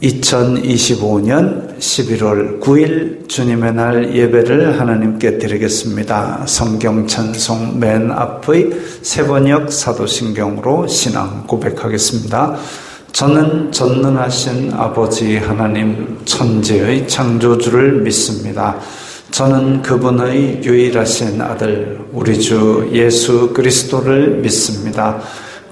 2025년 11월 9일 주님의 날 예배를 하나님께 드리겠습니다. 성경 찬송 맨 앞의 세번역 사도신경으로 신앙 고백하겠습니다. 저는 전능하신 아버지 하나님 천지의 창조주를 믿습니다. 저는 그분의 유일하신 아들 우리 주 예수 그리스도를 믿습니다.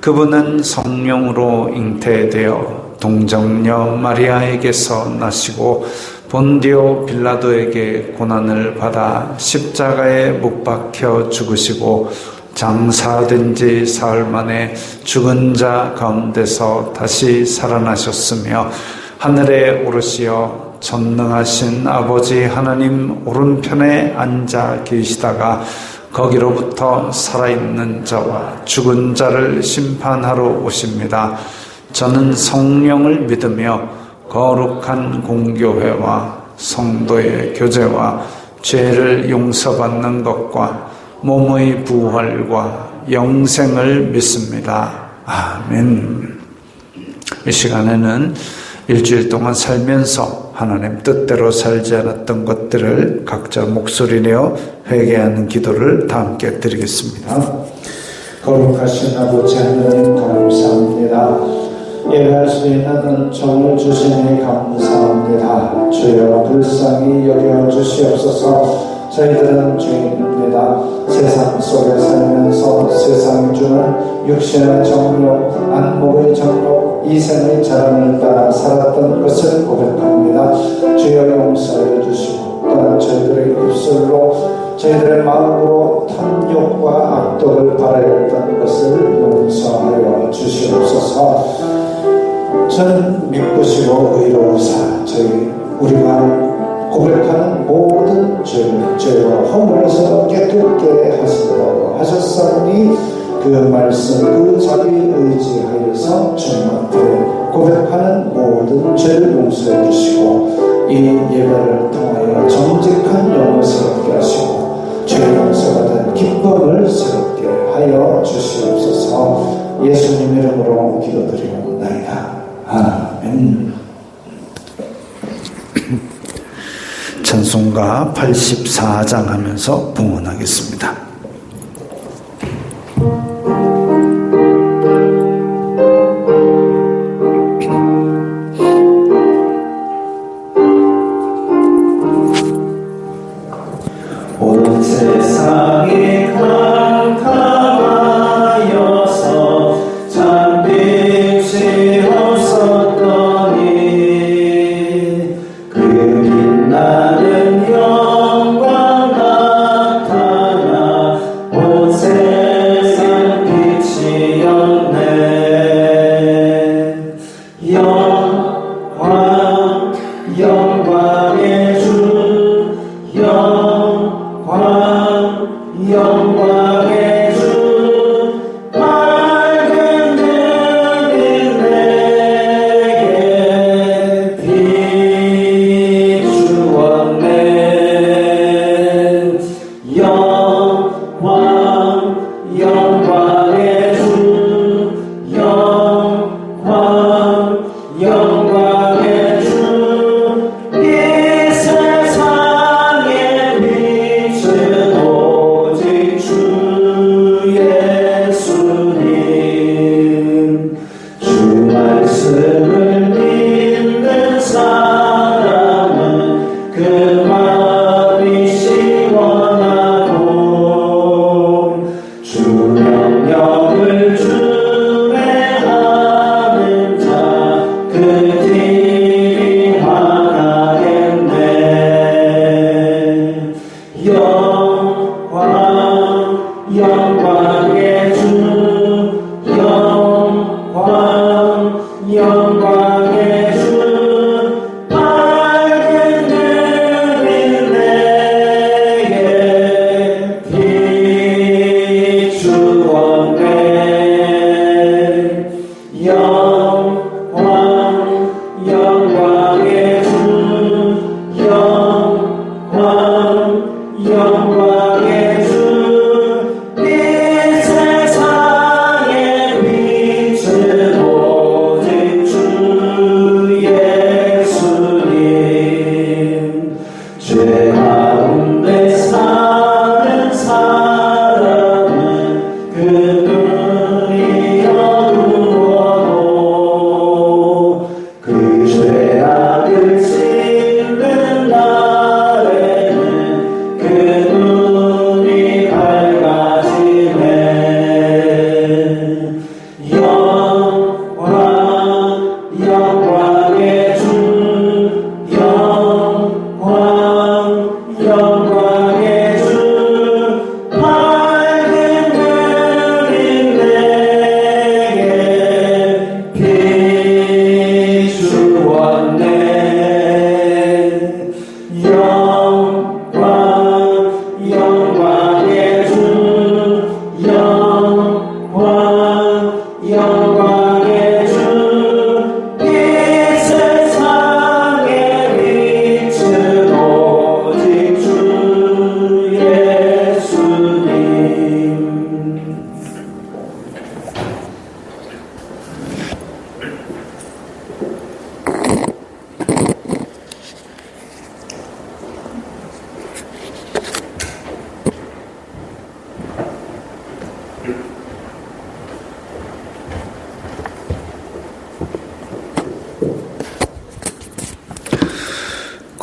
그분은 성령으로 잉태되어 동정녀 마리아에게서 나시고 본디오 빌라도에게 고난을 받아 십자가에 못 박혀 죽으시고 장사된 지 사흘 만에 죽은 자 가운데서 다시 살아나셨으며 하늘에 오르시어 전능하신 아버지 하나님 오른편에 앉아 계시다가 거기로부터 살아있는 자와 죽은 자를 심판하러 오십니다. 저는 성령을 믿으며 거룩한 공교회와 성도의 교제와 죄를 용서받는 것과 몸의 부활과 영생을 믿습니다. 아멘. 이 시간에는 일주일 동안 살면서 하나님 뜻대로 살지 않았던 것들을 각자 목소리 내어 회개하는 기도를 다 함께 드리겠습니다. 거룩하신 아버지 하나님 감사합니다. 예배할 수 있는 은총을 주시니 감사합니다. 주여 불쌍히 여겨주시옵소서. 저희들은 죄인입니다. 세상 속에 살면서 세상이 주는 육신의 정욕, 안목의 정욕, 이생의 자랑을 따라 살았던 것을 고백합니다. 주여 용서해 주시고 또한 저희들의 입술로 저희들의 마음으로 탐욕과 악독을 바라였던 것을 용서하여 주시옵소서. 저는 믿으시고 의로우사 저희 우리가 고백하는 모든 죄와 허물에서 깨끗게 하시라고 하셨사오니 그 말씀 그 자비 의지하여서 주님한테 고백하는 모든 죄를 용서해 주시고 이 예배를 통하여 정직한 영을 새롭게 하시고 죄 용서가 된 기쁨을 새롭게 하여 주시옵소서. 예수님 이름으로 기도드리옵나이다. 아멘. 찬송가 84장 하면서 봉헌하겠습니다. 온 세상이 캄캄하여서 잠빛이 없었더니 그 빛나는 영광 나타나 온 세상 빛이었네. 영광의 주 영광의 주 맑은 눈이 내게 비추었네. 영광의 주 영광의 주 이 세상의 빛은 오직 주 예수님. 주 말씀을 믿는 사람은 그 마음이 시원하고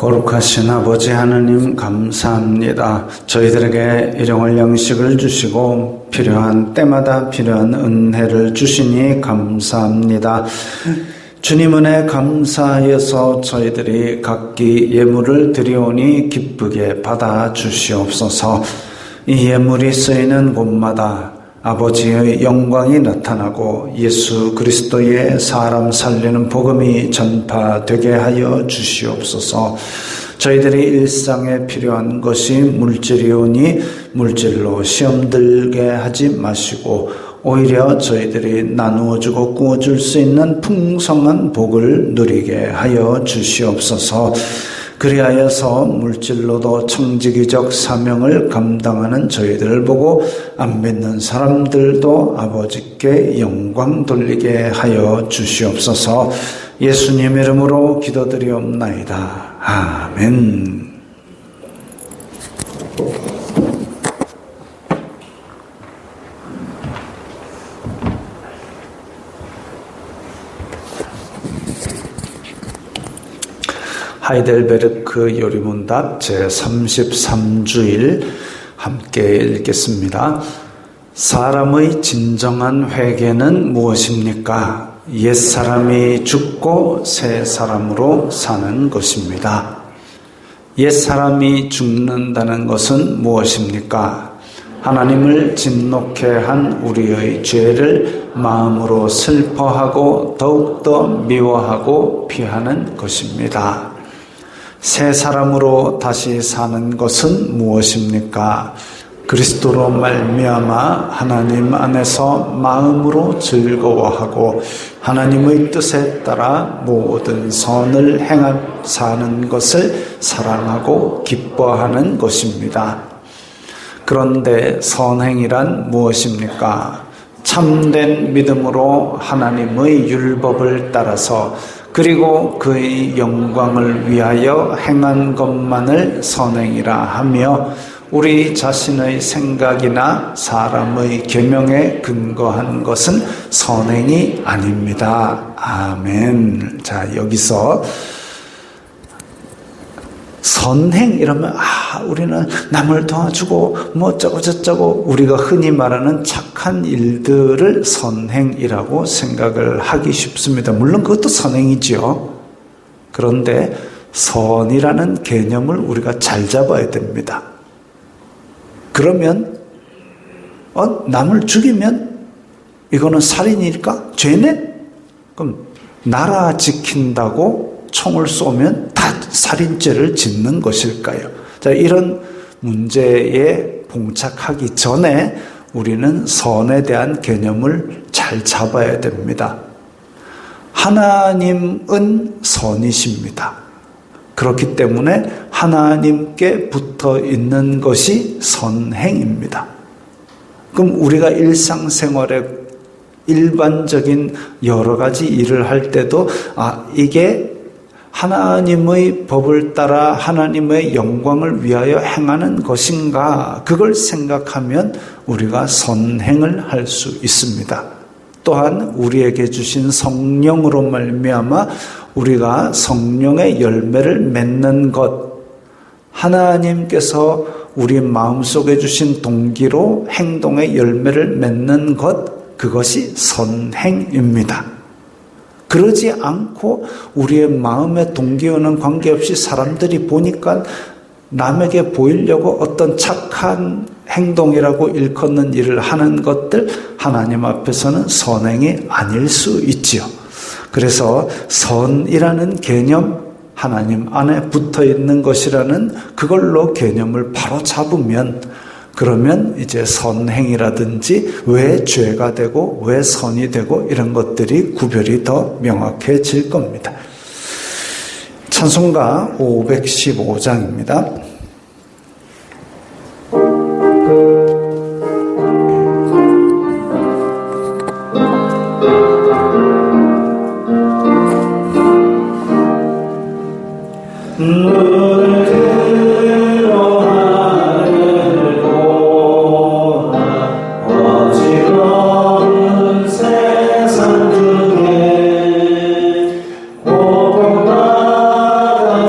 거룩하신 아버지 하느님 감사합니다. 저희들에게 일용할 양식을 주시고 필요한 때마다 필요한 은혜를 주시니 감사합니다. 주님 은혜 감사하여서 저희들이 각기 예물을 드리오니 기쁘게 받아 주시옵소서. 이 예물이 쓰이는 곳마다 아버지의 영광이 나타나고 예수 그리스도의 사람 살리는 복음이 전파되게 하여 주시옵소서. 저희들이 일상에 필요한 것이 물질이오니 물질로 시험 들게 하지 마시고 오히려 저희들이 나누어주고 꾸어줄 수 있는 풍성한 복을 누리게 하여 주시옵소서. 그리하여서 물질로도 청지기적 사명을 감당하는 저희들을 보고 안 믿는 사람들도 아버지께 영광 돌리게 하여 주시옵소서. 예수님 이름으로 기도드리옵나이다. 아멘. 하이델베르크 요리문답 제33주일 함께 읽겠습니다. 사람의 진정한 회개는 무엇입니까? 옛사람이 죽고 새 사람으로 사는 것입니다. 옛사람이 죽는다는 것은 무엇입니까? 하나님을 진노케 한 우리의 죄를 마음으로 슬퍼하고 더욱더 미워하고 피하는 것입니다. 새 사람으로 다시 사는 것은 무엇입니까? 그리스도로 말미암아 하나님 안에서 마음으로 즐거워하고 하나님의 뜻에 따라 모든 선을 사는 것을 사랑하고 기뻐하는 것입니다. 그런데 선행이란 무엇입니까? 참된 믿음으로 하나님의 율법을 따라서 그리고 그의 영광을 위하여 행한 것만을 선행이라 하며 우리 자신의 생각이나 사람의 계명에 근거한 것은 선행이 아닙니다. 아멘. 자, 여기서 선행 이러면 우리는 남을 도와주고 뭐 어쩌고 저쩌고 우리가 흔히 말하는 착한 일들을 선행이라고 생각을 하기 쉽습니다. 물론 그것도 선행이죠. 그런데 선이라는 개념을 우리가 잘 잡아야 됩니다. 그러면 남을 죽이면 이거는 살인일까? 죄네? 그럼 나라 지킨다고 총을 쏘면 다 살인죄를 짓는 것일까요? 자, 이런 문제에 봉착하기 전에 우리는 선에 대한 개념을 잘 잡아야 됩니다. 하나님은 선이십니다. 그렇기 때문에 하나님께 붙어 있는 것이 선행입니다. 그럼 우리가 일상생활에 일반적인 여러 가지 일을 할 때도 이게 하나님의 법을 따라 하나님의 영광을 위하여 행하는 것인가, 그걸 생각하면 우리가 선행을 할 수 있습니다. 또한 우리에게 주신 성령으로 말미암아 우리가 성령의 열매를 맺는 것, 하나님께서 우리 마음속에 주신 동기로 행동의 열매를 맺는 것, 그것이 선행입니다. 그러지 않고 우리의 마음의 동기와는 관계없이 사람들이 보니까 남에게 보이려고 어떤 착한 행동이라고 일컫는 일을 하는 것들, 하나님 앞에서는 선행이 아닐 수 있지요. 그래서 선이라는 개념, 하나님 안에 붙어 있는 것이라는 그걸로 개념을 바로 잡으면, 그러면 이제 선행이라든지 왜 죄가 되고 왜 선이 되고 이런 것들이 구별이 더 명확해질 겁니다. 찬송가 515장입니다. 세상 중에 고통받아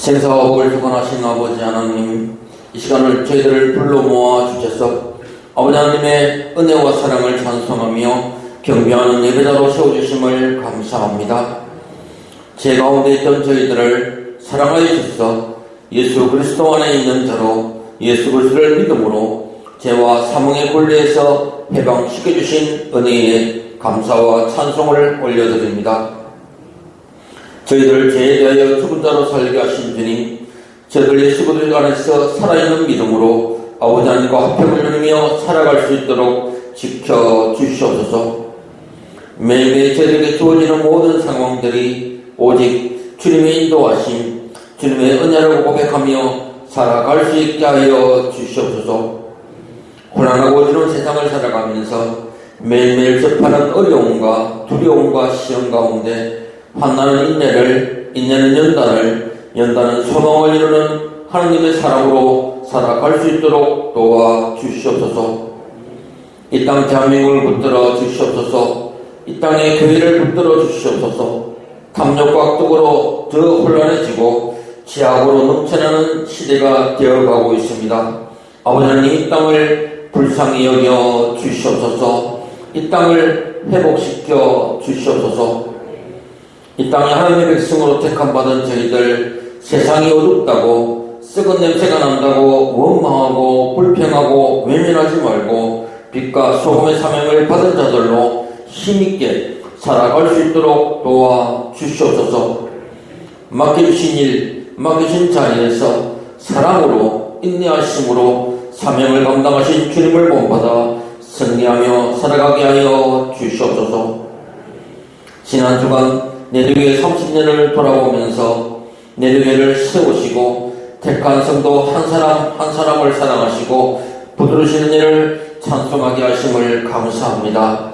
생사업을 주관하신 아버지 하나님, 이 시간을 저희들을 불러 모아 주셔서 아버지 하나님의 은혜와 사랑을 찬송하며 경배하는 예배자로 세워주심을 감사합니다. 제 가운데 있던 저희들을 사랑하여 주셔서 예수 그리스도 안에 있는 자로 예수 그리스도를 믿음으로 죄와 사망의 권리에서 해방시켜 주신 은혜에 감사와 찬송을 올려드립니다. 저희들을 죄에 대하여 죽은 자로 살게 하신 주님, 저희들 예수 그리스도 안에서 살아있는 믿음으로 아버지 하나님과 화평을 누리며 살아갈 수 있도록 지켜주시옵소서. 매일매일 저희들에게 주어지는 모든 상황들이 오직 주님의 인도하심, 주님의 은혜를 고백하며 살아갈 수 있게 하여 주시옵소서. 혼란하고 어지러운 세상을 살아가면서 매일매일 접하는 어려움과 두려움과 시험 가운데 환난은 인내는 연단은 소망을 이루는 하나님의 사랑으로 살아갈 수 있도록 도와주시옵소서. 이 땅 대한민국을 붙들어 주시옵소서. 이 땅의 교회를 붙들어 주시옵소서. 탐욕과 악독으로 더 혼란해지고 죄악으로 넘쳐나는 시대가 되어가고 있습니다. 아버지 하나님, 이 땅을 불쌍히 여겨 주시옵소서. 이 땅을 회복시켜 주시옵소서. 이 땅에 하나님의 백성으로 택함받은 저희들, 세상이 어둡다고 썩은 냄새가 난다고 원망하고 불평하고 외면하지 말고 빛과 소금의 사명을 받은 자들로 힘있게 살아갈 수 있도록 도와주시옵소서. 맡겨주신 일, 맡겨진 자리에서 사랑으로 인내하심으로 사명을 감당하신 주님을 본받아 승리하며 살아가게 하여 주시옵소서. 지난 주간 내두교회 30년을 돌아보면서 내두교회를 세우시고 택한 성도 한 사람 한 사람을 사랑하시고 붙들으시는 일을 찬송하게 하심을 감사합니다.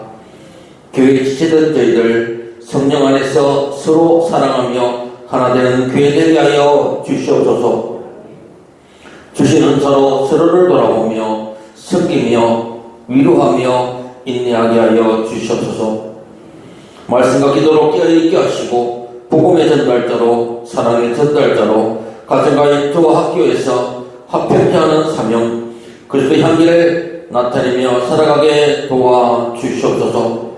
교회 지체된 저희들 성령 안에서 서로 사랑하며 하나 되는 교회 되게 하여 주시옵소서. 주신 은사로 서로를 돌아보며 섬기며 위로하며 인내하게 하여 주시옵소서. 말씀과 기도로 깨어있게 하시고 복음의 전달자로 사랑의 전달자로 가정과 일터와 학교에서 화평케 하는 사명 그리스도의 향기를 나타내며 살아가게 도와주시옵소서.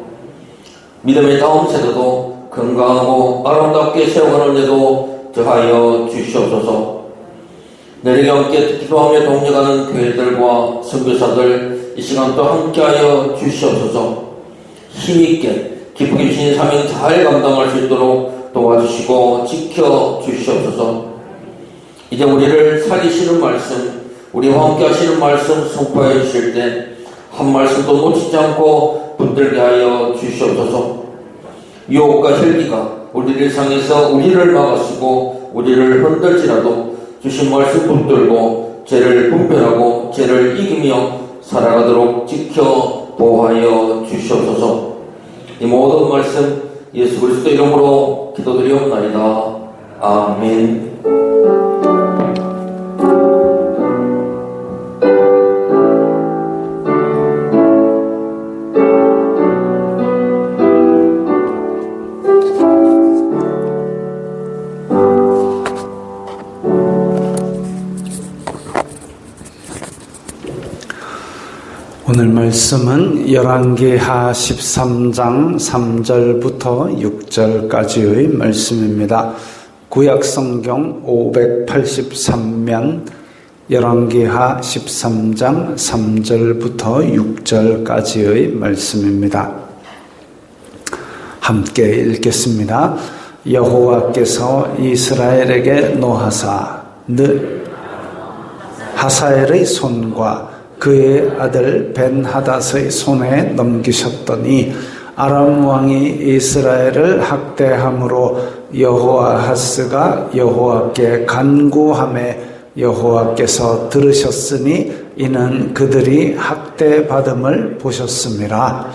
믿음의 다음 세대도 건강하고 아름답게 세워가는 데도 더하여 주시옵소서. 내리게 함께 기도하며 동력하는 교회들과 선교사들 이 시간 또 함께하여 주시옵소서. 힘있게 기쁘게 주신 사명 잘 감당할 수 있도록 도와주시고 지켜주시옵소서. 이제 우리를 살리시는 말씀, 우리와 함께 하시는 말씀 선포해 주실 때 한 말씀도 놓치지 않고 붙들게 하여 주시옵소서. 유혹과 혈기가 우리를 상해서 우리를 막아쓰고 우리를 흔들지라도 주신 말씀 붙들고 죄를 분별하고 죄를 이기며 살아가도록 지켜 보호하여 주시옵소서. 이 모든 말씀 예수 그리스도 이름으로 기도드리옵나이다. 아멘. 오늘 말씀은 열왕기하 13장 3절부터 6절까지의 말씀입니다. 구약성경 583면 열왕기하 13장 3절부터 6절까지의 말씀입니다. 함께 읽겠습니다. 여호와께서 이스라엘에게 노하사 하사엘의 손과 그의 아들 벤하닷의 손에 넘기셨더니 아람 왕이 이스라엘을 학대함으로 여호아하스가 여호와께 간구하매 여호와께서 들으셨으니 이는 그들이 학대받음을 보셨음이라.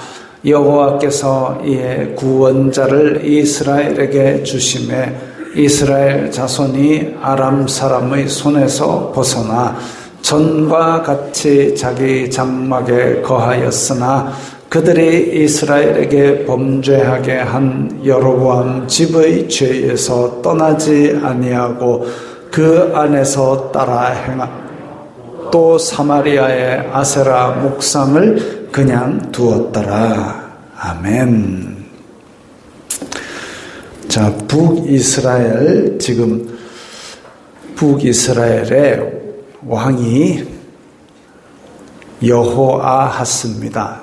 여호와께서 이에 구원자를 이스라엘에게 주심에 이스라엘 자손이 아람 사람의 손에서 벗어나 전과 같이 자기 장막에 거하였으나 그들이 이스라엘에게 범죄하게 한 여로보암 집의 죄에서 떠나지 아니하고 그 안에서 따라 행하. 또 사마리아의 아세라 목상을 그냥 두었더라. 아멘. 자, 북이스라엘, 지금 북이스라엘의 왕이 여호아하스입니다.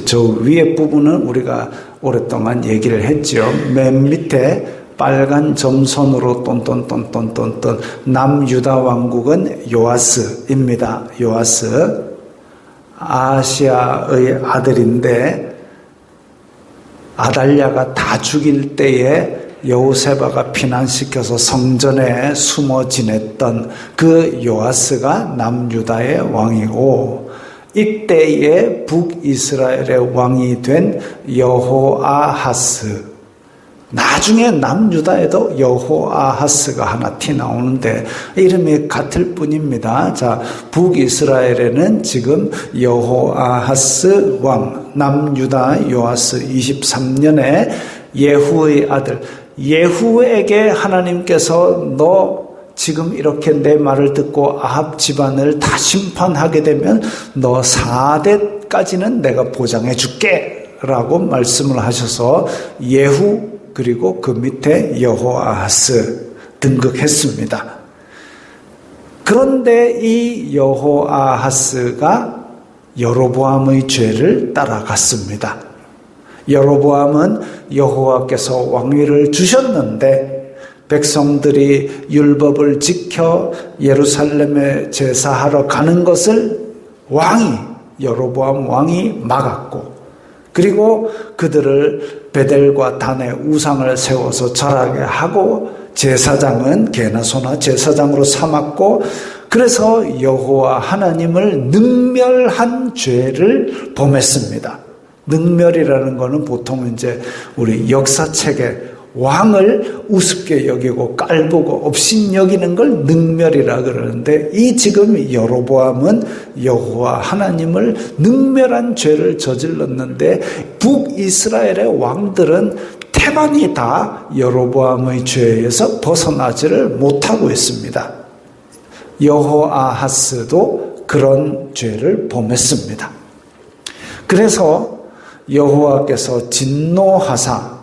저 위에 부분은 우리가 오랫동안 얘기를 했죠. 맨 밑에 빨간 점선으로 똔똔똔똔똔똔 남유다 왕국은 요아스입니다. 요아스, 아하시아의 아들인데 아달랴가 다 죽일 때에 여호세바가 피난시켜서 성전에 숨어 지냈던 그 요아스가 남유다의 왕이고, 이때에 북이스라엘의 왕이 된 여호아하스, 나중에 남유다에도 여호아하스가 하나 나오는데 이름이 같을 뿐입니다. 자, 북이스라엘에는 지금 여호아하스 왕, 남유다 요아스 23년에 예후의 아들, 예후에게 하나님께서 너 지금 이렇게 내 말을 듣고 아합 집안을 다 심판하게 되면 너 4대까지는 내가 보장해 줄게 라고 말씀을 하셔서 예후 그리고 그 밑에 여호아하스 등극했습니다. 그런데 이 여호아하스가 여로보암의 죄를 따라갔습니다. 여로보암은 여호와께서 왕위를 주셨는데 백성들이 율법을 지켜 예루살렘에 제사하러 가는 것을 여로보암 왕이 막았고, 그리고 그들을 베델과 단에 우상을 세워서 절하게 하고 제사장은 게나소나 제사장으로 삼았고, 그래서 여호와 하나님을 능멸한 죄를 범했습니다. 능멸이라는 것은 보통 이제 우리 역사책에 왕을 우습게 여기고 깔보고 업신여기는 걸 능멸이라 그러는데, 이 지금 여로보암은 여호와 하나님을 능멸한 죄를 저질렀는데 북이스라엘의 왕들은 태반이 다 여로보암의 죄에서 벗어나지를 못하고 있습니다. 여호아하스도 그런 죄를 범했습니다. 그래서 여호와께서 진노하사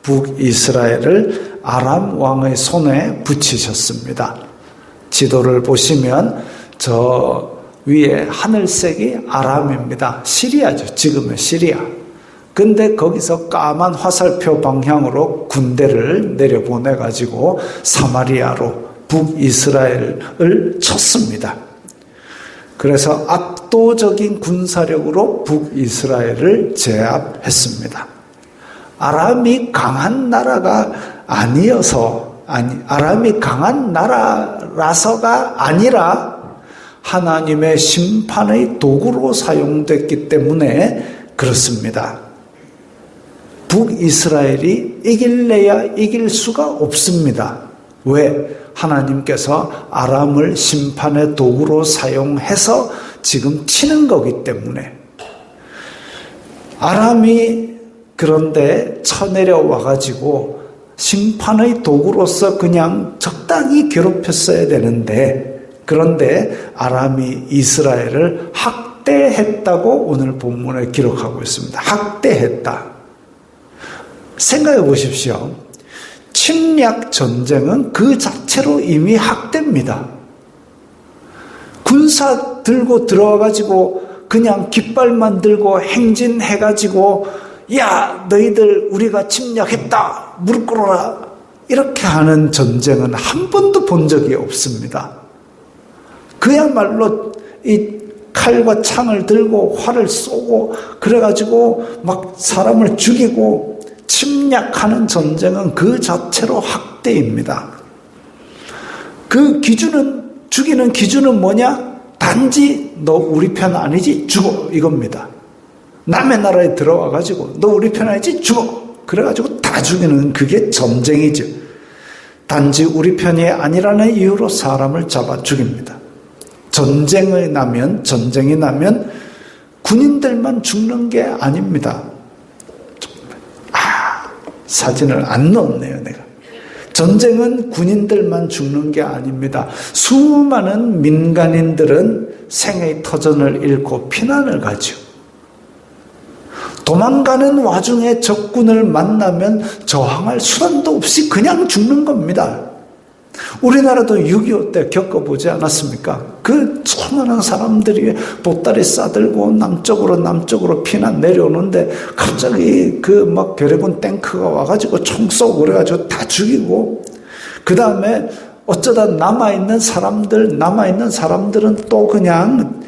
북이스라엘을 아람 왕의 손에 붙이셨습니다. 지도를 보시면 저 위에 하늘색이 아람입니다. 시리아죠. 지금의 시리아. 근데 거기서 까만 화살표 방향으로 군대를 내려보내가지고 사마리아로 북이스라엘을 쳤습니다. 그래서 압도적인 군사력으로 북이스라엘을 제압했습니다. 아람이 강한 나라가 아니어서, 아람이 강한 나라라서가 아니라 하나님의 심판의 도구로 사용됐기 때문에 그렇습니다. 북이스라엘이 이길래야 이길 수가 없습니다. 왜? 하나님께서 아람을 심판의 도구로 사용해서 지금 치는 거기 때문에. 아람이 그런데 쳐내려 와가지고 심판의 도구로서 그냥 적당히 괴롭혔어야 되는데, 그런데 아람이 이스라엘을 학대했다고 오늘 본문에 기록하고 있습니다. 학대했다. 생각해 보십시오. 침략 전쟁은 그 자체로 이미 학대입니다. 군사 들고 들어와가지고 그냥 깃발만 들고 행진해가지고 야, 너희들 우리가 침략했다, 무릎 꿇어라, 이렇게 하는 전쟁은 한 번도 본 적이 없습니다. 그야말로 이 칼과 창을 들고 활을 쏘고 그래가지고 막 사람을 죽이고 침략하는 전쟁은 그 자체로 학대입니다. 그 기준은, 죽이는 기준은 뭐냐? 단지 너 우리 편 아니지? 죽어, 이겁니다. 남의 나라에 들어와가지고 너 우리 편 아니지? 죽어. 그래가지고 다 죽이는, 그게 전쟁이죠. 단지 우리 편이 아니라는 이유로 사람을 잡아 죽입니다. 전쟁이 나면 군인들만 죽는 게 아닙니다. 사진을 안 넣었네요, 내가. 전쟁은 군인들만 죽는 게 아닙니다. 수많은 민간인들은 생의 터전을 잃고 피난을 가죠. 도망가는 와중에 적군을 만나면 저항할 수단도 없이 그냥 죽는 겁니다. 우리나라도 6.25 때 겪어보지 않았습니까? 그 수많은 사람들이 보따리 싸들고 남쪽으로 피난 내려오는데 갑자기 그 괴려군 탱크가 와가지고 총 쏘고 그래가지고 다 죽이고, 그 다음에 어쩌다 남아있는 사람들은 또 그냥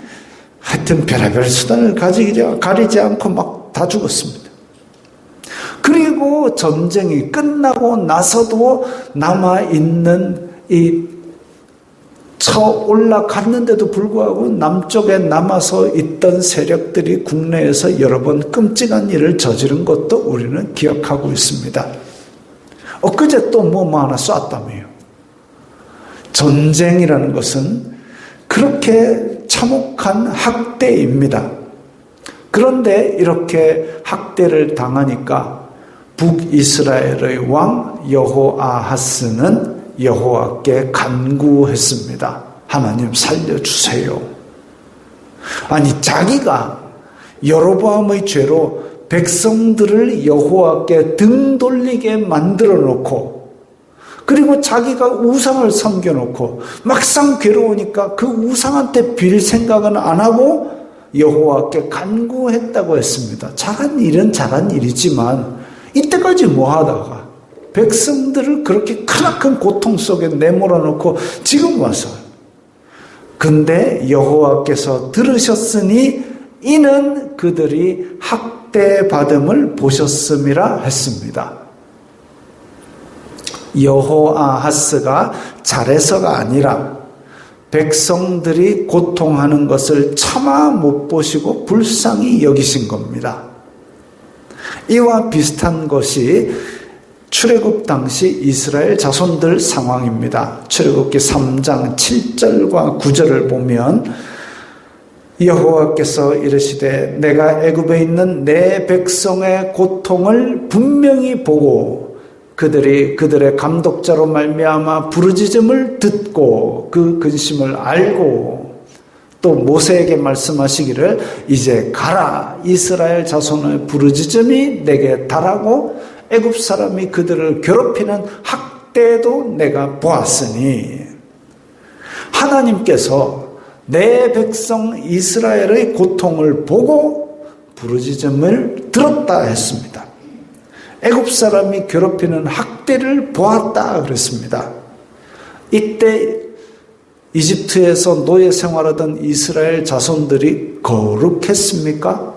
하여튼 별의별 수단을 가리지 않고 다 죽었습니다. 그리고 전쟁이 끝나고 나서도 남아있는 올라갔는데도 불구하고 남쪽에 남아서 있던 세력들이 국내에서 여러 번 끔찍한 일을 저지른 것도 우리는 기억하고 있습니다. 엊그제 또 뭐 하나 쐈다며요. 전쟁이라는 것은 그렇게 참혹한 학대입니다. 그런데 이렇게 학대를 당하니까 북이스라엘의 왕 여호아하스는 여호와께 간구했습니다. 하나님 살려주세요. 아니, 자기가 여로보암의 죄로 백성들을 여호와께 등 돌리게 만들어 놓고, 그리고 자기가 우상을 섬겨놓고 막상 괴로우니까 그 우상한테 빌 생각은 안 하고 여호와께 간구했다고 했습니다. 잘한 일은 잘한 일이지만 이때까지 뭐 하다가 백성들을 그렇게 크나큰 고통 속에 내몰아 놓고 지금 와서, 근데 여호와께서 들으셨으니 이는 그들이 학대받음을 보셨음이라 했습니다. 여호아하스가 잘해서가 아니라 백성들이 고통하는 것을 차마 못 보시고 불쌍히 여기신 겁니다. 이와 비슷한 것이 출애굽 당시 이스라엘 자손들 상황입니다. 출애굽기 3장 7절과 9절을 보면 여호와께서 이르시되 내가 애굽에 있는 내 백성의 고통을 분명히 보고 그들의 감독자로 말미암아 부르짖음을 듣고 그 근심을 알고, 또 모세에게 말씀하시기를 이제 가라, 이스라엘 자손의 부르짖음이 내게 달하고 애굽 사람이 그들을 괴롭히는 학대도 내가 보았으니, 하나님께서 내 백성 이스라엘의 고통을 보고 부르짖음을 들었다 했습니다. 애굽 사람이 괴롭히는 학대를 보았다 그랬습니다. 이때 이집트에서 노예 생활하던 이스라엘 자손들이 거룩했습니까?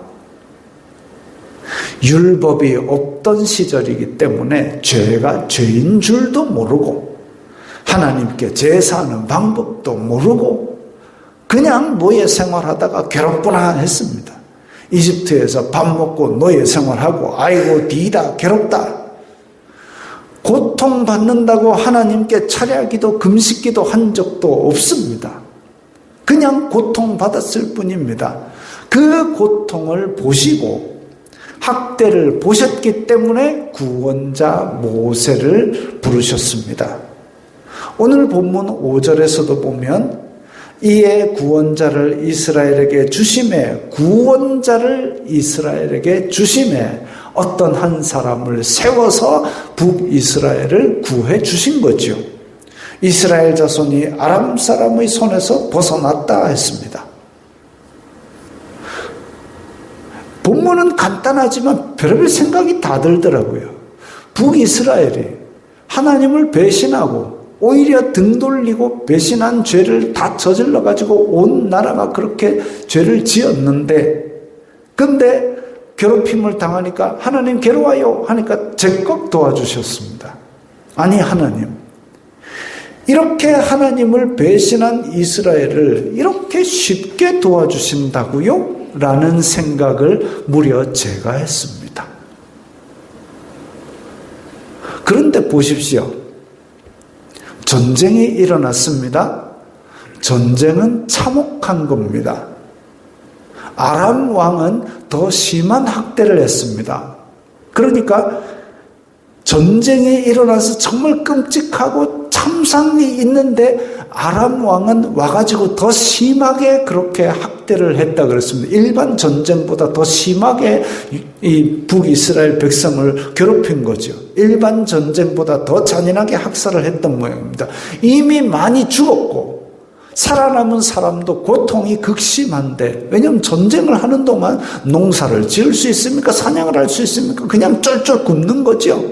율법이 없던 시절이기 때문에 죄가 죄인 줄도 모르고 하나님께 제사하는 방법도 모르고 그냥 노예 생활하다가 괴롭구나 했습니다. 이집트에서 밥 먹고 노예 생활하고 아이고 디다 괴롭다, 고통받는다고 하나님께 철야기도 금식기도 한 적도 없습니다. 그냥 고통받았을 뿐입니다. 그 고통을 보시고 학대를 보셨기 때문에 구원자 모세를 부르셨습니다. 오늘 본문 5절에서도 보면 이에 구원자를 이스라엘에게 주심에, 구원자를 이스라엘에게 주심에 어떤 한 사람을 세워서 북이스라엘을 구해 주신 거죠. 이스라엘 자손이 아람 사람의 손에서 벗어났다 했습니다. 본문은 간단하지만 별별 생각이 다 들더라고요. 북이스라엘이 하나님을 배신하고 오히려 등 돌리고 배신한 죄를 다 저질러 가지고 온 나라가 그렇게 죄를 지었는데, 근데 괴롭힘을 당하니까 하나님 괴로워요 하니까 제껏 도와주셨습니다. 아니, 하나님 이렇게 하나님을 배신한 이스라엘을 이렇게 쉽게 도와주신다고요? 라는 생각을 무려 제가 했습니다. 그런데 보십시오. 전쟁이 일어났습니다. 전쟁은 참혹한 겁니다. 아람 왕은 더 심한 학대를 했습니다. 그러니까 전쟁이 일어나서 정말 끔찍하고 참상이 있는데 아람 왕은 와가지고 더 심하게 그렇게 학대를 했다 그랬습니다. 일반 전쟁보다 더 심하게 이 북이스라엘 백성을 괴롭힌 거죠. 일반 전쟁보다 더 잔인하게 학살을 했던 모양입니다. 이미 많이 죽었고 살아남은 사람도 고통이 극심한데, 왜냐하면 전쟁을 하는 동안 농사를 지을 수 있습니까? 사냥을 할 수 있습니까? 그냥 쫄쫄 굶는 거죠.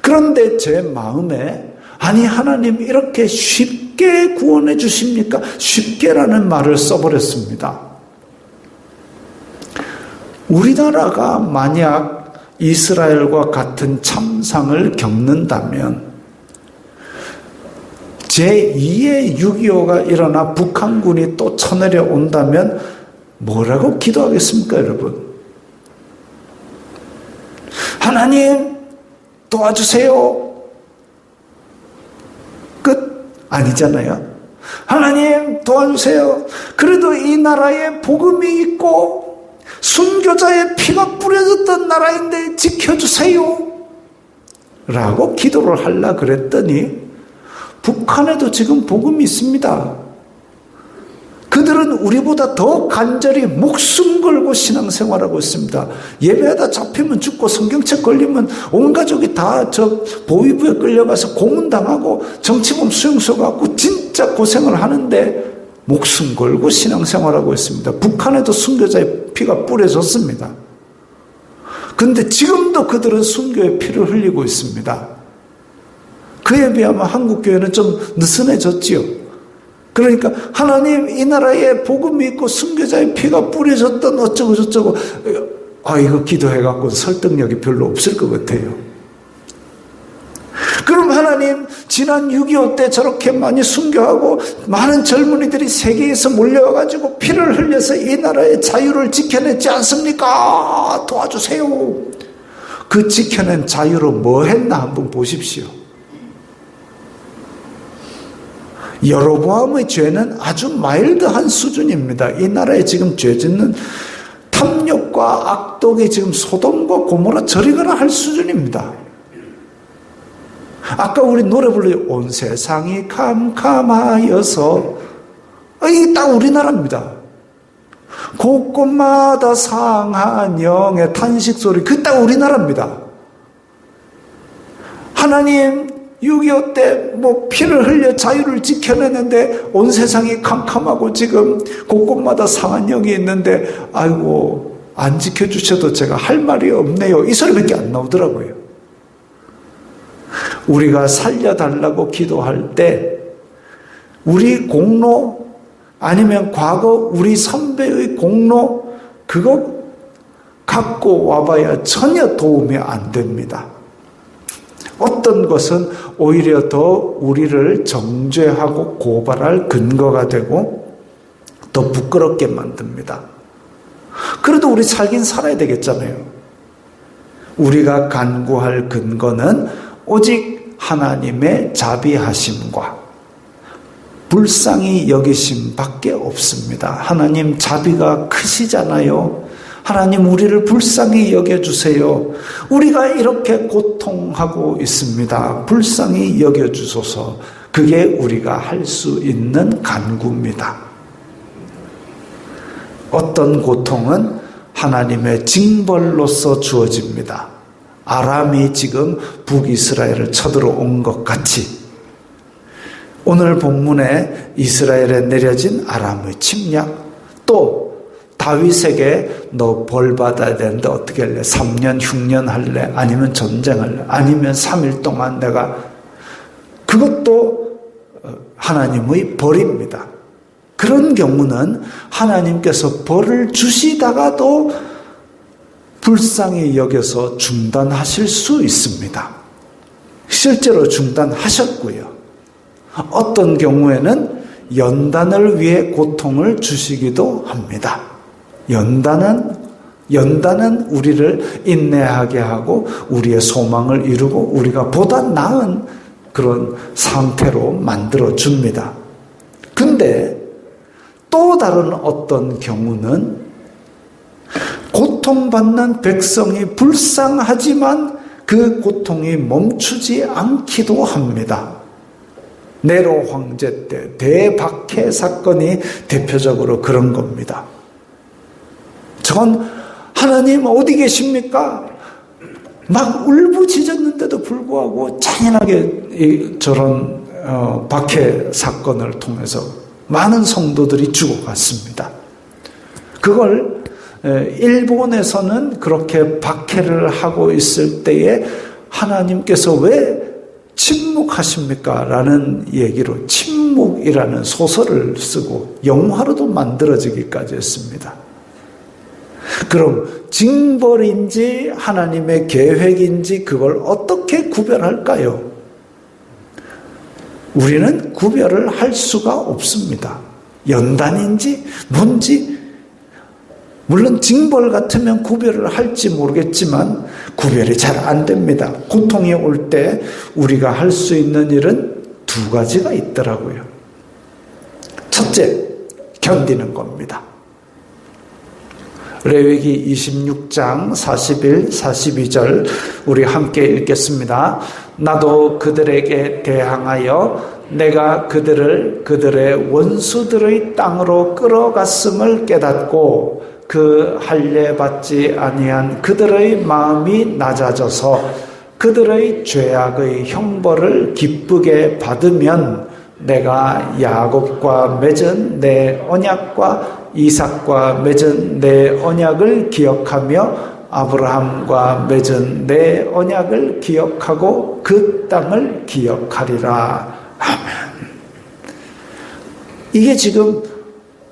그런데 제 마음에, 아니 하나님 이렇게 쉽게 구원해 주십니까? 쉽게라는 말을 써버렸습니다. 우리나라가 만약 이스라엘과 같은 참상을 겪는다면 제2의 6.25가 일어나 북한군이 또 쳐내려 온다면 뭐라고 기도하겠습니까, 여러분? 하나님 도와주세요. 끝? 아니잖아요. 하나님 도와주세요. 그래도 이 나라에 복음이 있고 순교자의 피가 뿌려졌던 나라인데 지켜주세요 라고 기도를 하려 그랬더니 북한에도 지금 복음이 있습니다. 그들은 우리보다 더 간절히 목숨 걸고 신앙생활하고 있습니다. 예배하다 잡히면 죽고 성경책 걸리면 온 가족이 다 저 보위부에 끌려가서 고문당하고 정치범 수용소 가고 진짜 고생을 하는데 목숨 걸고 신앙생활하고 있습니다. 북한에도 순교자의 피가 뿌려졌습니다. 그런데 지금도 그들은 순교의 피를 흘리고 있습니다. 그에 비하면 한국교회는 좀 느슨해졌지요. 그러니까 하나님 이 나라에 복음이 있고 순교자의 피가 뿌려졌던 어쩌고 저쩌고, 이거 기도해갖고 설득력이 별로 없을 것 같아요. 그럼 하나님 지난 6.25 때 저렇게 많이 순교하고 많은 젊은이들이 세계에서 몰려와가지고 피를 흘려서 이 나라의 자유를 지켜냈지 않습니까? 도와주세요. 그 지켜낸 자유로 뭐 했나 한번 보십시오. 여로보암의 죄는 아주 마일드한 수준입니다. 이 나라에 지금 죄 짓는 탐욕과 악독이 지금 소돔과 고모라 저리가라 할 수준입니다. 아까 우리 노래 불러요. 온 세상이 캄캄하여서, 이게 딱 우리나라입니다. 곳곳마다 상한 영의 탄식 소리, 그게 딱 우리나라입니다. 하나님 6.25 때 뭐 피를 흘려 자유를 지켜내는데 온 세상이 캄캄하고 지금 곳곳마다 상한 영이 있는데 아이고 안 지켜주셔도 제가 할 말이 없네요. 이 소리밖에 안 나오더라고요. 우리가 살려달라고 기도할 때 우리 공로 아니면 과거 우리 선배의 공로 그거 갖고 와봐야 전혀 도움이 안 됩니다. 어떤 것은 오히려 더 우리를 정죄하고 고발할 근거가 되고 더 부끄럽게 만듭니다. 그래도 우리 살긴 살아야 되겠잖아요. 우리가 간구할 근거는 오직 하나님의 자비하심과 불쌍히 여기심 밖에 없습니다. 하나님 자비가 크시잖아요. 하나님 우리를 불쌍히 여겨주세요. 우리가 이렇게 고통하고 있습니다. 불쌍히 여겨주소서. 그게 우리가 할 수 있는 간구입니다. 어떤 고통은 하나님의 징벌로서 주어집니다. 아람이 지금 북이스라엘을 쳐들어온 것 같이 오늘 본문에 이스라엘에 내려진 아람의 침략, 또 다윗에게 너 벌 받아야 되는데 어떻게 할래? 3년 흉년 할래? 아니면 전쟁할래? 아니면 3일 동안 내가, 그것도 하나님의 벌입니다. 그런 경우는 하나님께서 벌을 주시다가도 불쌍히 여겨서 중단하실 수 있습니다. 실제로 중단하셨고요. 어떤 경우에는 연단을 위해 고통을 주시기도 합니다. 연단은 우리를 인내하게 하고 우리의 소망을 이루고 우리가 보다 나은 그런 상태로 만들어 줍니다. 근데 또 다른 어떤 경우는 고통받는 백성이 불쌍하지만 그 고통이 멈추지 않기도 합니다. 네로 황제 때 대박해 사건이 대표적으로 그런 겁니다. 저건 하나님 어디 계십니까? 막 울부짖었는데도 불구하고 잔인하게 저런 박해 사건을 통해서 많은 성도들이 죽어갔습니다. 그걸 일본에서는 그렇게 박해를 하고 있을 때에 하나님께서 왜 침묵하십니까? 라는 얘기로 침묵이라는 소설을 쓰고 영화로도 만들어지기까지 했습니다. 그럼 징벌인지 하나님의 계획인지 그걸 어떻게 구별할까요? 우리는 구별을 할 수가 없습니다. 연단인지 뭔지, 물론 징벌 같으면 구별을 할지 모르겠지만 구별이 잘 안 됩니다. 고통이 올 때 우리가 할 수 있는 일은 두 가지가 있더라고요. 첫째, 견디는 겁니다. 레위기 26장 41, 42절 우리 함께 읽겠습니다. 나도 그들에게 대항하여 내가 그들을 그들의 원수들의 땅으로 끌어갔음을 깨닫고 그 할례 받지 아니한 그들의 마음이 낮아져서 그들의 죄악의 형벌을 기쁘게 받으면 내가 야곱과 맺은 내 언약과 이삭과 맺은 내 언약을 기억하며 아브라함과 맺은 내 언약을 기억하고 그 땅을 기억하리라. 아멘. 이게 지금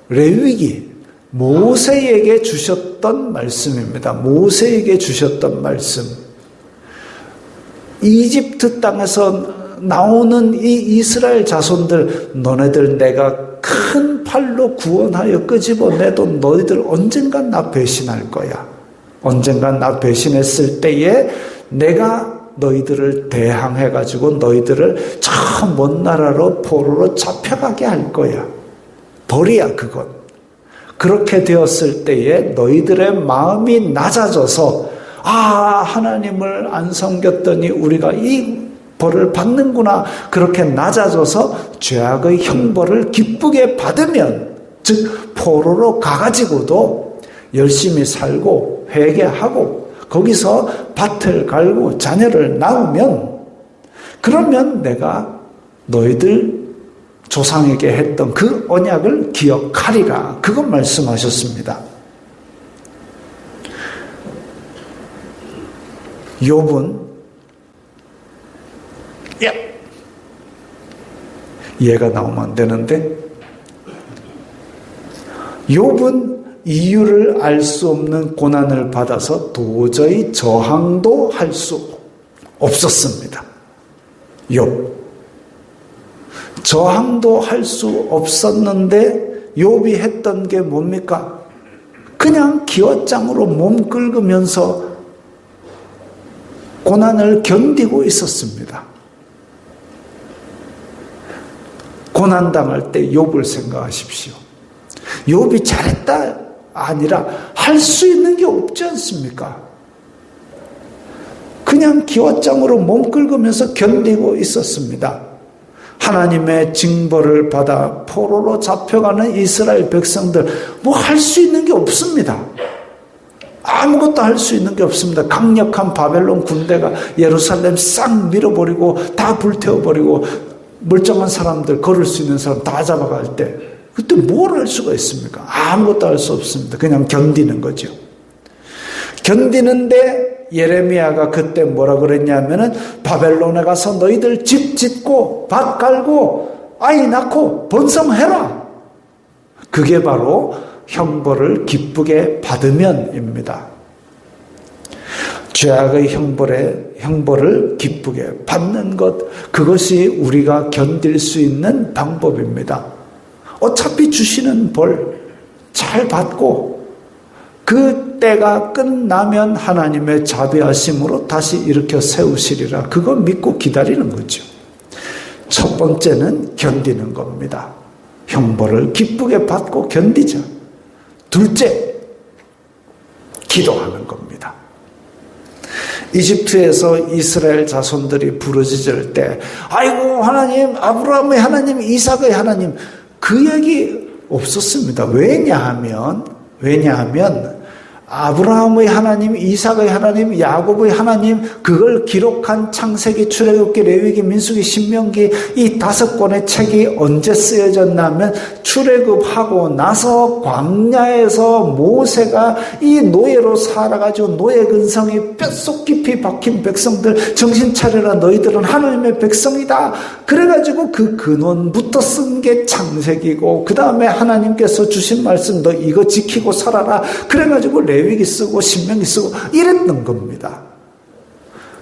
레위기 모세에게 주셨던 말씀입니다. 모세에게 주셨던 말씀. 이집트 땅에서 나오는 이 이스라엘 자손들, 너네들 내가 큰 팔로 구원하여 끄집어내도 너희들 언젠간 나 배신할 거야. 언젠간 나 배신했을 때에 내가 너희들을 대항해가지고 너희들을 저 먼 나라로 포로로 잡혀가게 할 거야. 벌이야 그건. 그렇게 되었을 때에 너희들의 마음이 낮아져서 하나님을 안 섬겼더니 우리가 이 벌을 받는구나. 그렇게 낮아져서 죄악의 형벌을 기쁘게 받으면, 즉 포로로 가가지고도 열심히 살고 회개하고 거기서 밭을 갈고 자녀를 낳으면, 그러면 내가 너희들 조상에게 했던 그 언약을 기억하리라. 그것 말씀하셨습니다. 욥은 얘가 나오면 안 되는데, 욥은 이유를 알 수 없는 고난을 받아서 도저히 저항도 할 수 없었습니다. 욥. 저항도 할 수 없었는데 욥이 했던 게 뭡니까? 그냥 기왓장으로 몸 긁으면서 고난을 견디고 있었습니다. 고난당할 때 욥을 생각하십시오. 욥이 잘했다 아니라 할 수 있는 게 없지 않습니까? 그냥 기왓장으로 몸 긁으면서 견디고 있었습니다. 하나님의 징벌을 받아 포로로 잡혀가는 이스라엘 백성들, 뭐 할 수 있는 게 없습니다. 아무것도 할 수 있는 게 없습니다. 강력한 바벨론 군대가 예루살렘 싹 밀어버리고 다 불태워버리고 멀쩡한 사람들, 걸을 수 있는 사람 다 잡아갈 때 그때 뭘 할 수가 있습니까? 아무것도 할 수 없습니다. 그냥 견디는 거죠. 견디는데 예레미야가 그때 뭐라 그랬냐면은 바벨론에 가서 너희들 집 짓고 밭 갈고 아이 낳고 번성해라. 그게 바로 형벌을 기쁘게 받으면입니다. 죄악의 형벌을 기쁘게 받는 것, 그것이 우리가 견딜 수 있는 방법입니다. 어차피 주시는 벌 잘 받고 그 때가 끝나면 하나님의 자비하심으로 다시 일으켜 세우시리라. 그거 믿고 기다리는 거죠. 첫 번째는 견디는 겁니다. 형벌을 기쁘게 받고 견디자. 둘째, 기도하는 겁니다. 이집트에서 이스라엘 자손들이 부르짖을 때 아이고 하나님, 아브라함의 하나님, 이삭의 하나님, 그 얘기 없었습니다. 왜냐하면 아브라함의 하나님, 이삭의 하나님, 야곱의 하나님, 그걸 기록한 창세기, 출애굽기, 레위기, 민수기, 신명기 이 5권의 책이 언제 쓰여졌냐면 출애굽하고 나서 광야에서 모세가 이 노예로 살아가지고 노예 근성이 뼛속 깊이 박힌 백성들, 정신 차려라, 너희들은 하나님의 백성이다. 그래가지고 그 근원부터 쓴 게 창세기고, 그 다음에 하나님께서 주신 말씀, 너 이거 지키고 살아라. 그래가지고 레위기 쓰고 신명기 쓰고 이랬던 겁니다.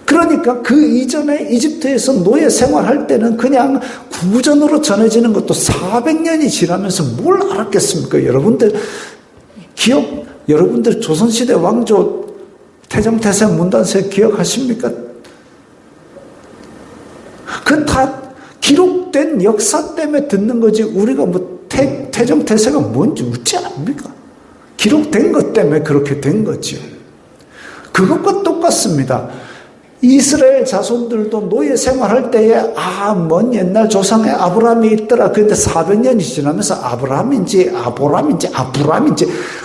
그러니까 그 이전에 이집트에서 노예 생활할 때는 그냥 구전으로 전해지는 것도 400년이 지나면서 뭘 알았겠습니까? 여러분들 조선시대 왕조 태정태세 문단세 기억하십니까? 그 다 기록된 역사 때문에 듣는 거지, 우리가 뭐 태정태세가 뭔지 어찌 압니까? 기록된 것 때문에 그렇게 된 거죠. 그것과 똑같습니다. 이스라엘 자손들도 노예 생활할 때에 먼 옛날 조상에 아브라함이 있더라. 그런데 400년이 지나면서 아브라함인지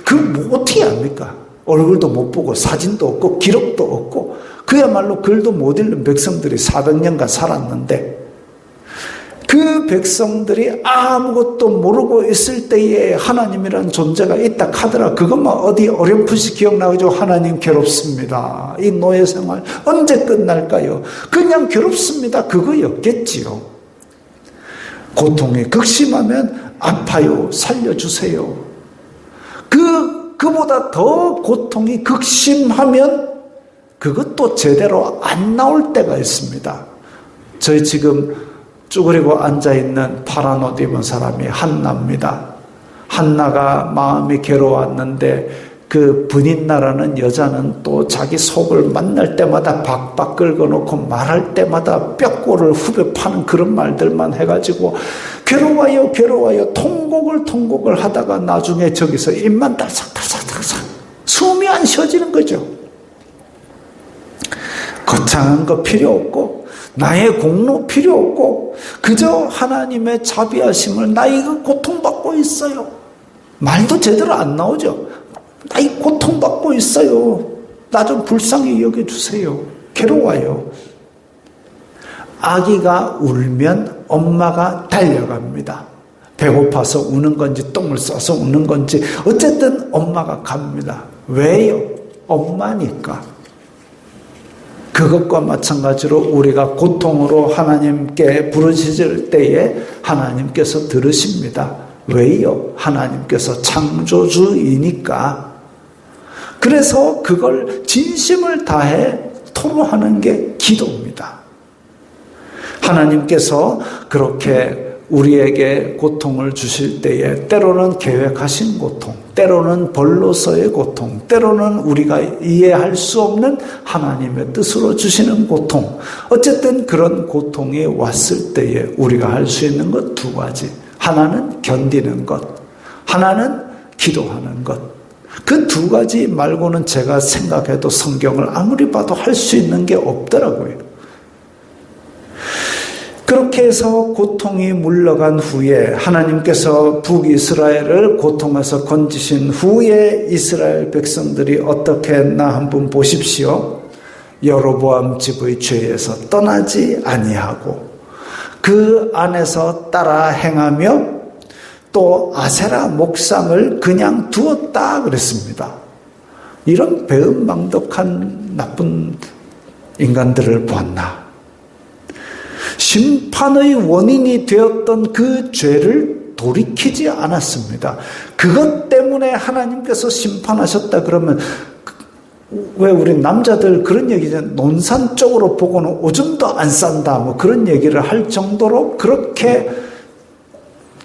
그걸 어떻게 압니까? 얼굴도 못 보고 사진도 없고 기록도 없고 그야말로 글도 못 읽는 백성들이 400년간 살았는데, 그 백성들이 아무것도 모르고 있을 때에 하나님이라는 존재가 있다 하더라. 그것만 어디 어렴풋이 기억나가지고 하나님 괴롭습니다. 이 노예 생활 언제 끝날까요? 그냥 괴롭습니다. 그거였겠지요. 고통이 극심하면 아파요. 살려주세요. 그보다 더 고통이 극심하면 그것도 제대로 안 나올 때가 있습니다. 저희 지금 쭈그리고 앉아있는 파란 옷 입은 사람이 한나입니다. 한나가 마음이 괴로웠는데 그 분인나라는 여자는 또 자기 속을 만날 때마다 박박 긁어놓고 말할 때마다 뼈골을 후벼 파는 그런 말들만 해가지고 괴로워요 통곡을 하다가 나중에 저기서 입만 달싹달싹달싹 숨이 안 쉬어지는 거죠. 거창한 거 필요 없고 나의 공로 필요 없고 그저 하나님의 자비하심을, 나 이거 고통받고 있어요. 말도 제대로 안 나오죠. 나 이 고통받고 있어요. 나 좀 불쌍히 여겨주세요. 괴로워요. 아기가 울면 엄마가 달려갑니다. 배고파서 우는 건지 똥을 싸서 우는 건지 어쨌든 엄마가 갑니다. 왜요? 엄마니까. 그것과 마찬가지로 우리가 고통으로 하나님께 부르짖을 때에 하나님께서 들으십니다. 왜요? 하나님께서 창조주이니까. 그래서 그걸 진심을 다해 토로하는 게 기도입니다. 하나님께서 그렇게 우리에게 고통을 주실 때에 때로는 계획하신 고통, 때로는 벌로서의 고통, 때로는 우리가 이해할 수 없는 하나님의 뜻으로 주시는 고통, 어쨌든 그런 고통이 왔을 때에 우리가 할 수 있는 것 2가지. 하나는 견디는 것, 하나는 기도하는 것. 그 2가지 말고는 제가 생각해도 성경을 아무리 봐도 할 수 있는 게 없더라고요. 그렇게 해서 고통이 물러간 후에 하나님께서 북이스라엘을 고통에서 건지신 후에 이스라엘 백성들이 어떻게 했나 한번 보십시오. 여로보암 집의 죄에서 떠나지 아니하고 그 안에서 따라 행하며 또 아세라 목상을 그냥 두었다 그랬습니다. 이런 배은망덕한 나쁜 인간들을 보았나. 심판의 원인이 되었던 그 죄를 돌이키지 않았습니다. 그것 때문에 하나님께서 심판하셨다 그러면 왜 우리 남자들 그런 얘기잖아요. 논산 쪽으로 보고는 오줌도 안 싼다 뭐 그런 얘기를 할 정도로 그렇게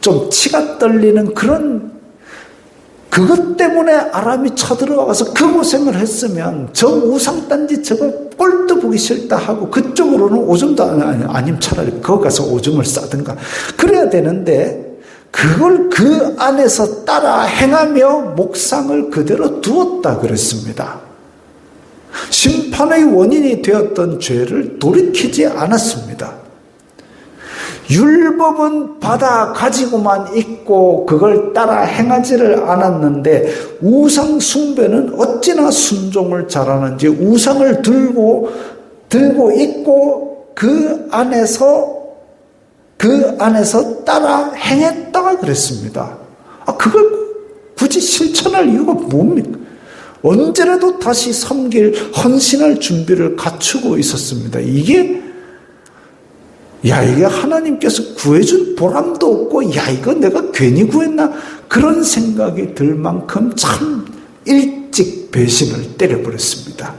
좀 치가 떨리는 그것 때문에 아람이 쳐들어와서 그 고생을 했으면 저 우상단지 저거 꼴도 보기 싫다 하고 그쪽으로는 오줌도 아니면 차라리 거기 가서 오줌을 싸든가 그래야 되는데 그걸 그 안에서 따라 행하며 목상을 그대로 두었다 그랬습니다. 심판의 원인이 되었던 죄를 돌이키지 않았습니다. 율법은 받아 가지고만 있고 그걸 따라 행하지를 않았는데 우상 숭배는 어찌나 순종을 잘하는지 우상을 들고 있고 그 안에서 따라 행했다가 그랬습니다. 그걸 굳이 실천할 이유가 뭡니까? 언제라도 다시 섬길 헌신할 준비를 갖추고 있었습니다. 이게 하나님께서 구해준 보람도 없고 이거 내가 괜히 구했나 그런 생각이 들 만큼 참 일찍 배신을 때려버렸습니다.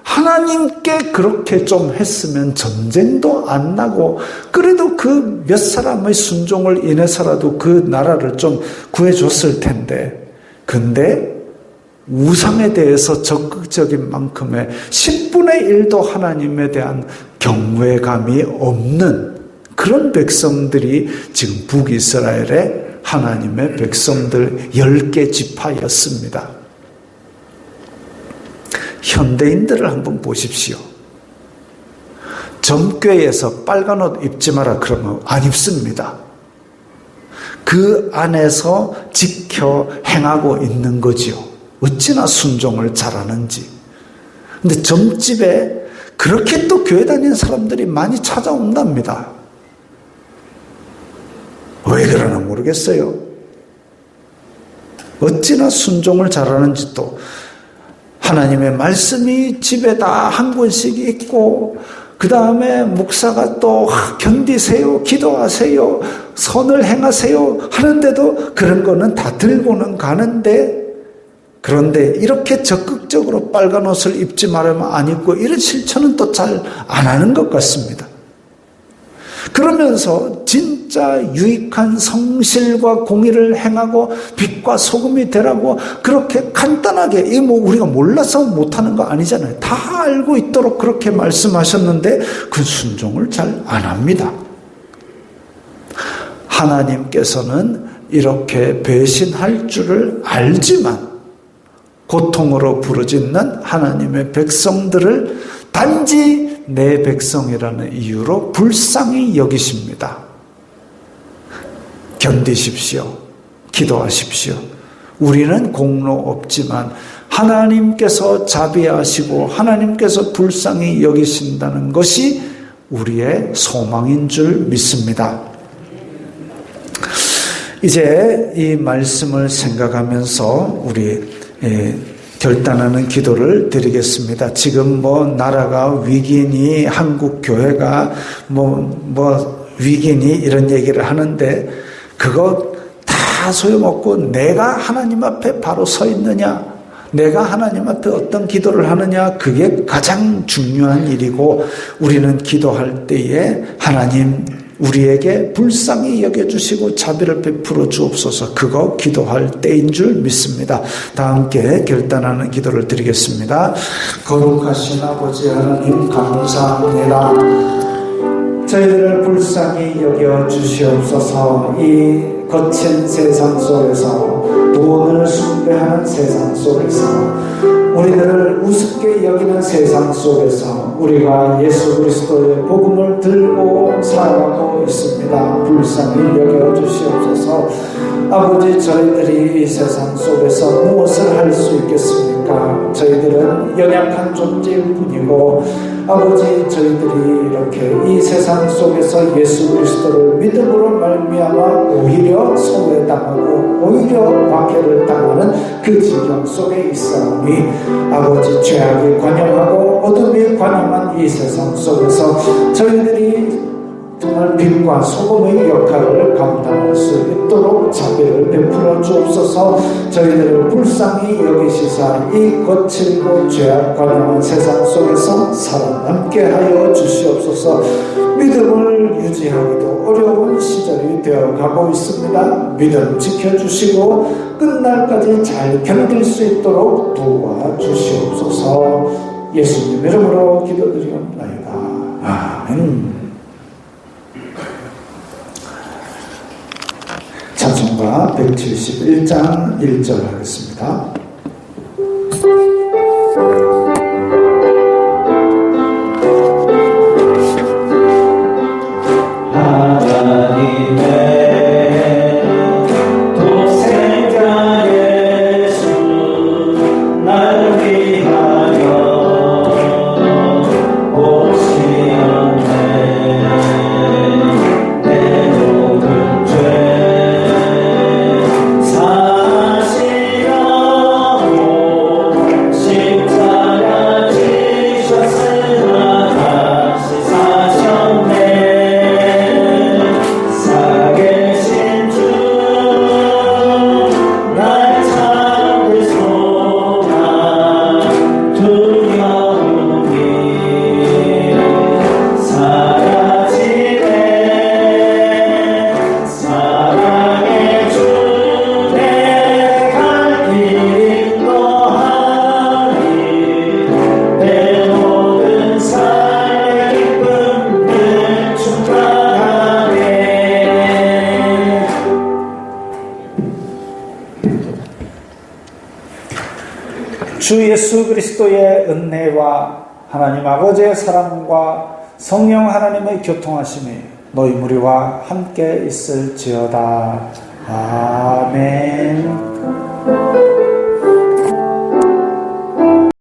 하나님께 그렇게 좀 했으면 전쟁도 안 나고 그래도 그 몇 사람의 순종을 인해서라도 그 나라를 좀 구해줬을 텐데, 근데 우상에 대해서 적극적인 만큼의 10분의 1도 하나님에 대한 경외감이 없는 그런 백성들이 지금 북이스라엘의 하나님의 백성들 10개 지파였습니다. 현대인들을 한번 보십시오. 점괘에서 빨간 옷 입지 마라 그러면 안 입습니다. 그 안에서 지켜 행하고 있는 거지요. 어찌나 순종을 잘하는지. 근데 점집에 그렇게 또 교회 다니는 사람들이 많이 찾아온답니다. 왜 그러나 모르겠어요. 어찌나 순종을 잘하는지. 또 하나님의 말씀이 집에 다 한 권씩 있고 그 다음에 목사가 또 견디세요, 기도하세요, 선을 행하세요 하는데도 그런 거는 다 들고는 가는데, 그런데 이렇게 적극적으로 빨간 옷을 입지 말으면 안 입고 이런 실천은 또 잘 안 하는 것 같습니다. 그러면서 진짜 유익한 성실과 공의를 행하고 빛과 소금이 되라고 그렇게 간단하게, 이 우리가 몰라서 못하는 거 아니잖아요. 다 알고 있도록 그렇게 말씀하셨는데 그 순종을 잘 안 합니다. 하나님께서는 이렇게 배신할 줄을 알지만 고통으로 부르짖는 하나님의 백성들을 단지 내 백성이라는 이유로 불쌍히 여기십니다. 견디십시오. 기도하십시오. 우리는 공로 없지만 하나님께서 자비하시고 하나님께서 불쌍히 여기신다는 것이 우리의 소망인 줄 믿습니다. 이제 이 말씀을 생각하면서 우리 결단하는 기도를 드리겠습니다. 지금 나라가 위기니 한국 교회가 위기니 이런 얘기를 하는데 그거 다 소용없고 내가 하나님 앞에 바로 서 있느냐, 내가 하나님 앞에 어떤 기도를 하느냐, 그게 가장 중요한 일이고, 우리는 기도할 때에 하나님 우리에게 불쌍히 여겨주시고 자비를 베풀어 주옵소서, 그거 기도할 때인 줄 믿습니다. 다 함께 결단하는 기도를 드리겠습니다. 거룩하신 아버지 하나님 감사합니다. 저희들을 불쌍히 여겨주시옵소서. 이 거친 세상 속에서, 돈을 숭배하는 세상 속에서, 우리들을 우습게 여기는 세상 속에서 우리가 예수 그리스도의 복음을 들고 살아가고 있습니다. 불쌍히 여겨주시옵소서. 아버지, 저희들이 이 세상 속에서 무엇을 할 수 있겠습니까? 저희들은 연약한 존재일 뿐이고, 아버지, 저희들이 이렇게 이 세상 속에서 예수 그리스도를 믿음으로 말미암아 오히려 소외당하고 오히려 박해를 당하는 그 지경 속에 있사오니, 아버지, 죄악이 관영하고 어둠이 관영한 이 세상 속에서 저희들이 정말 빛과 소금의 역할을 감당할 수 있도록 자비를 베풀어 주옵소서. 저희들을 불쌍히 여기시사 이 거칠고 죄악 관영한 세상 속에서 살아남게 하여 주시옵소서. 믿음을 유지하기도 어려운 시절이 되어가고 있습니다. 믿음 지켜주시고 끝날까지 잘 견딜 수 있도록 도와주시옵소서. 예수님 이름으로 기도드리옵나이다. 아멘. 찬송가 171장 1절 하겠습니다. 주 예수 그리스도의 은혜와 하나님 아버지의 사랑과 성령 하나님의 교통하심이 너희 무리와 함께 있을지어다.